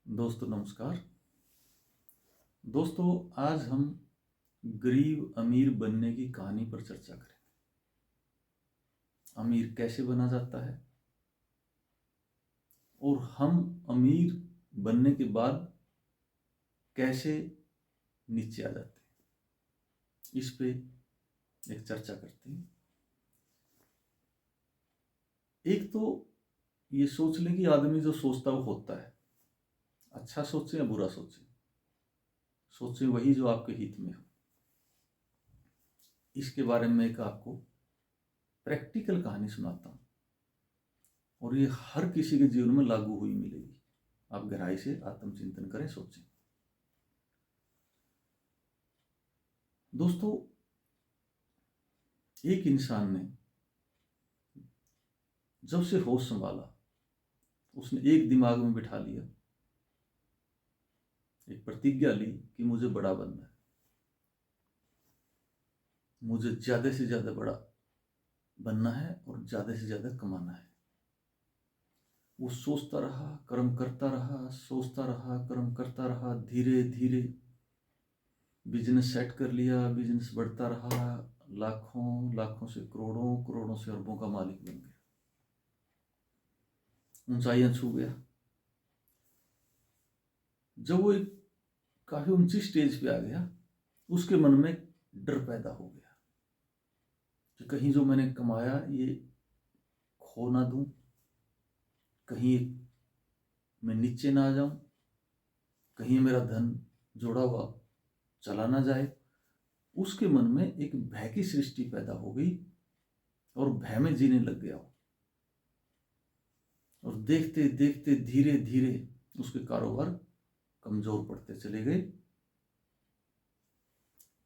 दोस्तों नमस्कार। दोस्तों आज हम गरीब अमीर बनने की कहानी पर चर्चा करें। अमीर कैसे बना जाता है और हम अमीर बनने के बाद कैसे नीचे आ जाते हैं, इस पे एक चर्चा करते हैं। एक तो ये सोच लें कि आदमी जो सोचता वो होता है। अच्छा सोचे या बुरा सोचे, सोचे वही जो आपके हित में हो। इसके बारे में एक आपको प्रैक्टिकल कहानी सुनाता हूँ और ये हर किसी के जीवन में लागू हुई मिलेगी। आप गहराई से आत्मचिंतन करें, सोचें। दोस्तों, एक इंसान ने जब से होश संभाला, उसने एक दिमाग में बिठा लिया, एक प्रतिज्ञा ली कि मुझे बड़ा बनना है, मुझे ज्यादा से ज्यादा बड़ा बनना है और ज्यादा से ज्यादा कमाना है। वो सोचता रहा, कर्म करता रहा, सोचता रहा, कर्म करता रहा। धीरे धीरे बिजनेस सेट कर लिया, बिजनेस बढ़ता रहा। लाखों लाखों से करोड़ों, करोड़ों से अरबों का मालिक बन गया, ऊंचाइयां छू गया। जब वो एक काफी ऊंची स्टेज पे आ गया, उसके मन में डर पैदा हो गया कि कहीं जो मैंने कमाया ये खो ना दूं, कहीं मैं नीचे ना आ जाऊं, कहीं मेरा धन जोड़ा हुआ चला ना जाए। उसके मन में एक भय की सृष्टि पैदा हो गई और भय में जीने लग गया। और देखते देखते धीरे धीरे उसके कारोबार कमजोर पड़ते चले गए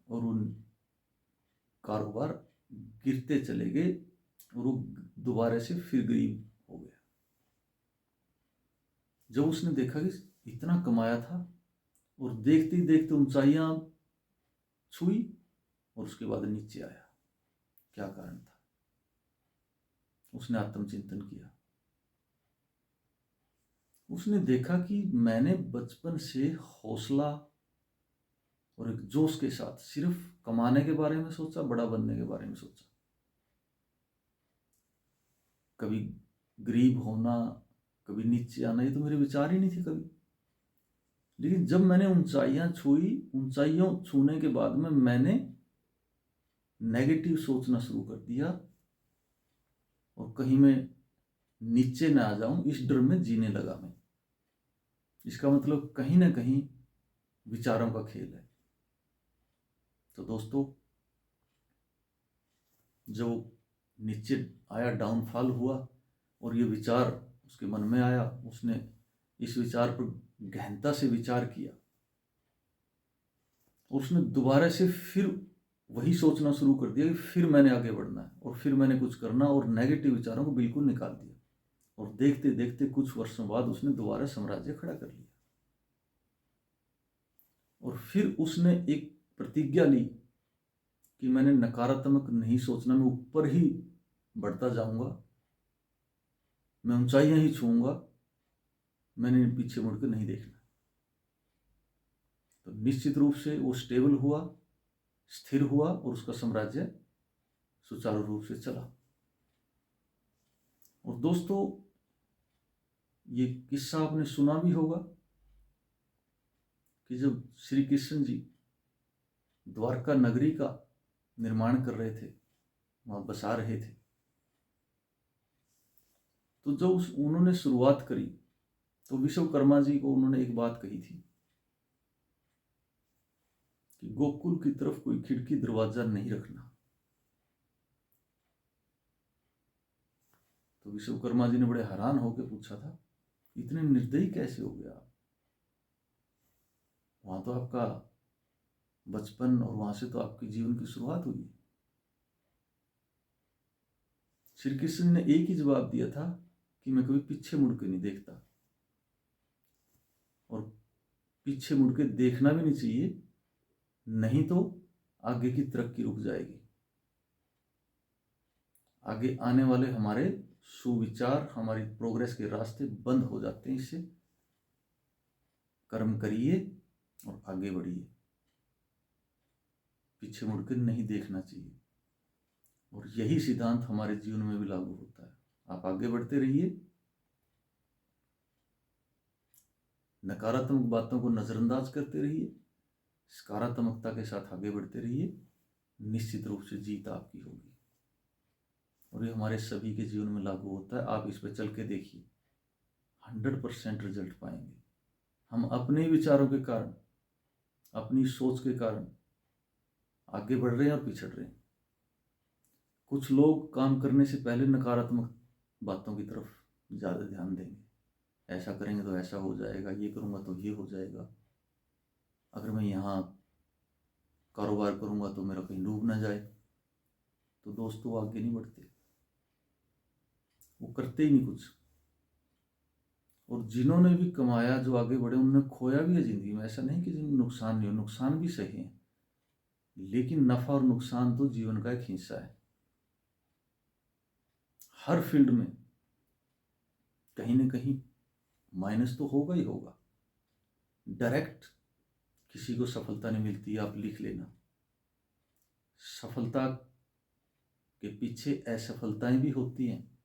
और उन कारोबार गिरते चले गए और वो दोबारा से फिर गरीब हो गया। जब उसने देखा कि इतना कमाया था और देखते ही देखते ऊंचाइयां छुई और उसके बाद नीचे आया, क्या कारण था? उसने आत्मचिंतन किया। उसने देखा कि मैंने बचपन से हौसला और एक जोश के साथ सिर्फ कमाने के बारे में सोचा, बड़ा बनने के बारे में सोचा। कभी गरीब होना, कभी नीचे आना, ये तो मेरे विचार ही नहीं थे कभी। लेकिन जब मैंने ऊंचाइयां छुई, ऊंचाइयों छूने के बाद में मैंने नेगेटिव सोचना शुरू कर दिया और कहीं मैं नीचे ना आ जाऊं, इस डर में जीने लगा मैं। इसका मतलब कहीं ना कहीं विचारों का खेल है। तो दोस्तों, जो नीचे आया, डाउनफॉल हुआ और ये विचार उसके मन में आया, उसने इस विचार पर गहनता से विचार किया और उसने दोबारा से फिर वही सोचना शुरू कर दिया कि फिर मैंने आगे बढ़ना है और फिर मैंने कुछ करना, और नेगेटिव विचारों को बिल्कुल निकाल दिया। और देखते देखते कुछ वर्षों बाद उसने दोबारा साम्राज्य खड़ा कर लिया। और फिर उसने एक प्रतिज्ञा ली कि मैंने नकारात्मक नहीं सोचना, मैं ऊपर ही बढ़ता जाऊंगा, मैं ऊंचाइयां ही छूंगा, मैंने पीछे मुड़कर नहीं देखना। तो निश्चित रूप से वो स्टेबल हुआ, स्थिर हुआ और उसका साम्राज्य सुचारू रूप से चला। और दोस्तों, ये किस्सा आपने सुना भी होगा कि जब श्री कृष्ण जी द्वारका नगरी का निर्माण कर रहे थे, वहां बसा रहे थे, तो जब उन्होंने शुरुआत करी तो विश्वकर्मा जी को उन्होंने एक बात कही थी कि गोकुल की तरफ कोई खिड़की दरवाजा नहीं रखना। तो विश्वकर्मा जी ने बड़े हैरान होकर पूछा था, इतने निर्दयी कैसे हो गया? वहां तो आपका बचपन और वहां से तो आपके जीवन की शुरुआत हुई। श्री कृष्ण ने एक ही जवाब दिया था कि मैं कभी पीछे मुड़ के नहीं देखता, और पीछे मुड़ के देखना भी नहीं चाहिए, नहीं तो आगे की तरक्की रुक जाएगी। आगे आने वाले हमारे सुविचार, हमारी प्रोग्रेस के रास्ते बंद हो जाते हैं इससे। कर्म करिए और आगे बढ़िए, पीछे मुड़कर नहीं देखना चाहिए। और यही सिद्धांत हमारे जीवन में भी लागू होता है। आप आगे बढ़ते रहिए, नकारात्मक बातों को नज़रअंदाज करते रहिए, सकारात्मकता के साथ आगे बढ़ते रहिए, निश्चित रूप से जीत आपकी होगी। और ये हमारे सभी के जीवन में लागू होता है। आप इस पर चल के देखिए, 100% रिजल्ट पाएंगे। हम अपने विचारों के कारण, अपनी सोच के कारण आगे बढ़ रहे हैं और पिछड़ रहे हैं। कुछ लोग काम करने से पहले नकारात्मक बातों की तरफ ज़्यादा ध्यान देंगे। ऐसा करेंगे तो ऐसा हो जाएगा, ये करूँगा तो ये हो जाएगा, अगर मैं यहाँ कारोबार करूँगा तो मेरा कहीं डूब ना जाए। तो दोस्तों वो आगे नहीं बढ़ते, वो करते ही नहीं कुछ। और जिन्होंने भी कमाया, जो आगे बढ़े, उन्होंने खोया भी है ज़िंदगी में। ऐसा नहीं कि जिन्हें नुकसान नहीं हो, नुकसान भी सही है, लेकिन नफ़ा और नुकसान तो जीवन का एक हिस्सा है। हर फील्ड में कहीं ना कहीं माइनस तो होगा ही होगा। डायरेक्ट किसी को सफलता नहीं मिलती, आप लिख लेना। सफलता के पीछे असफलताएं भी होती हैं,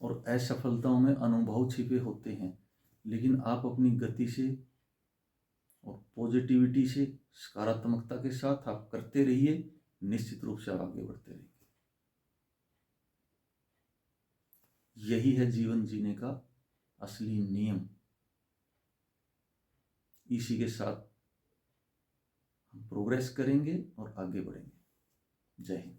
और असफलताओं में अनुभव छिपे होते हैं। लेकिन आप अपनी गति से और पॉजिटिविटी से, सकारात्मकता के साथ आप करते रहिए, निश्चित रूप से आप आगे बढ़ते रहिए। यही है जीवन जीने का असली नियम। इसी के साथ हम प्रोग्रेस करेंगे और आगे बढ़ेंगे। जय हिंद।